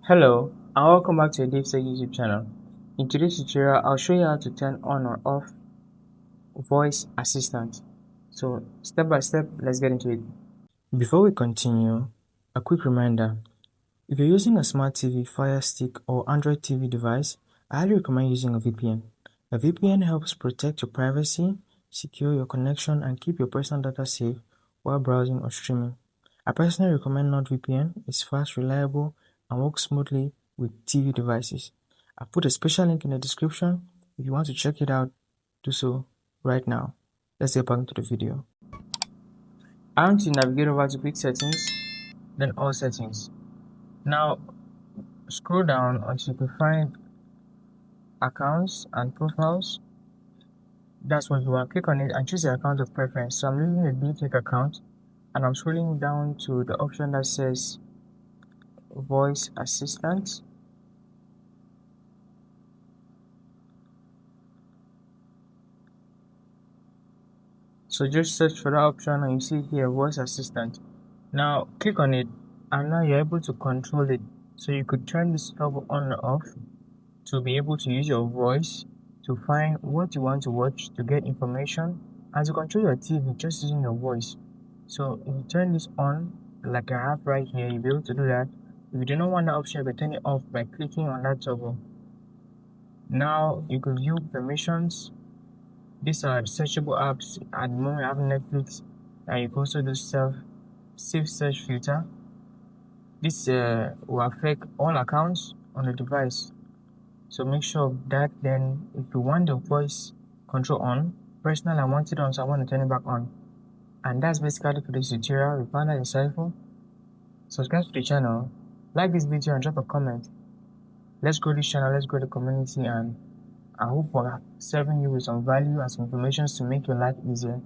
Hello and welcome back to the DaveTech YouTube channel. In today's tutorial, I'll show you how to turn on or off voice assistant. So step by step, let's get into it. Before we continue, a quick reminder. If you're using a smart TV, Fire Stick or Android TV device, I highly recommend using a VPN. A VPN helps protect your privacy, secure your connection, and keep your personal data safe while browsing or streaming. I personally recommend NordVPN. It's fast, reliable, and works smoothly with TV devices. I've put a special link in the description. If you want to check it out, do so right now. Let's get back into the video. I want to navigate over to Quick Settings, then All Settings. Now, scroll down until you can find Accounts and Profiles. That's what you want. Click on it and choose the account of preference. So I'm using a DaveTech account, and I'm scrolling down to the option that says Voice Assistant. So just search for that option and you see here Voice Assistant. Now click on it and now you're able to control it. So you could turn this toggle on or off to be able to use your voice to find what you want to watch, to get information, and to control your TV just using your voice. So if you turn this on, like I have right here, you'll be able to do that. If you do not want that option, you can turn it off by clicking on that toggle. Now you can view permissions. These are searchable apps. At the moment I have Netflix, and you can also do safe search filter. This will affect all accounts on the device, so make sure of that. Then if you want the voice control on, personally I want it on, so I want to turn it back on. And that's basically for this tutorial. If you found that insightful, subscribe to the channel, like this video, and drop a comment. Let's grow this channel, let's grow the community, and I hope we're serving you with some value and some information to make your life easier.